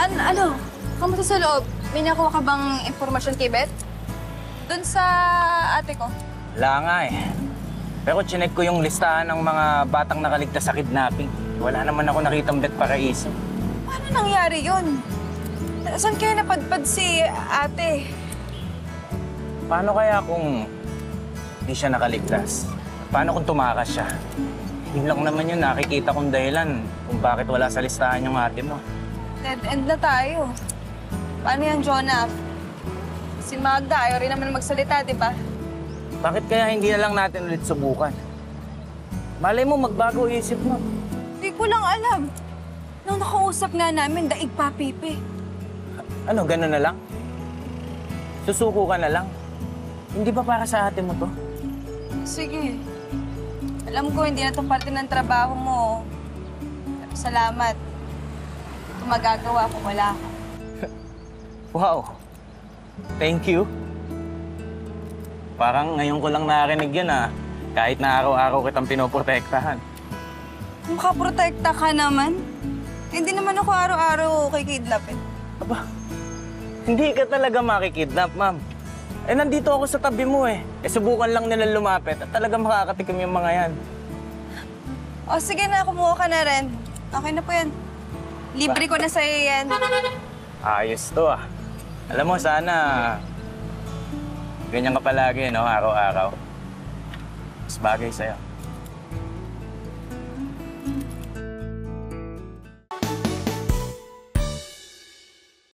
Ano? Kamusta sa loob? May nakuha ka bang impormasyon kay Beth? Doon sa ate ko. Wala nga eh. Pero chinek ko yung listahan ng mga batang nakaligtas sa kidnapping. Wala naman ako nakitang Bet Paraiso. Paano nangyari yun? Saan kayo napadpad si ate? Paano kaya kung hindi siya nakaligtas? Paano kung tumakas siya? Yun lang naman yung nakikita kong dahilan kung bakit wala sa listahan yung ate mo. Dead end na tayo. Paano yan, Jonah? Si Magda, ayaw rin naman magsalita, di ba? Bakit kaya hindi na lang natin ulit subukan? Malay mo, magbago isip mo. Hindi ko lang alam. Nung nakausap nga namin, daig pa, Pipi. Ano, gano'n na lang? Susuko ka na lang? Hindi ba para sa ate mo to? Sige. Alam ko, hindi na ito parte ng trabaho mo. Pero salamat. Ito magagawa kung wala ka. Wow. Thank you. Parang ngayon ko lang narinig yan kahit na araw-araw kitang pinoprotektahan. Makaprotekta ka naman. Hindi naman ako araw-araw kikidnapin. Aba, hindi ka talaga makikidnap, ma'am. Eh, nandito ako sa tabi mo eh. Subukan lang nila lumapit at talaga makakatikim yung mga yan. O sige na, kumuha ka na rin. Okay na po yan. Libre ko na sa'yo yan. Ayos to Alam mo, sana ganyan ka palagi, no? Araw-araw. Mas bagay sa'yo.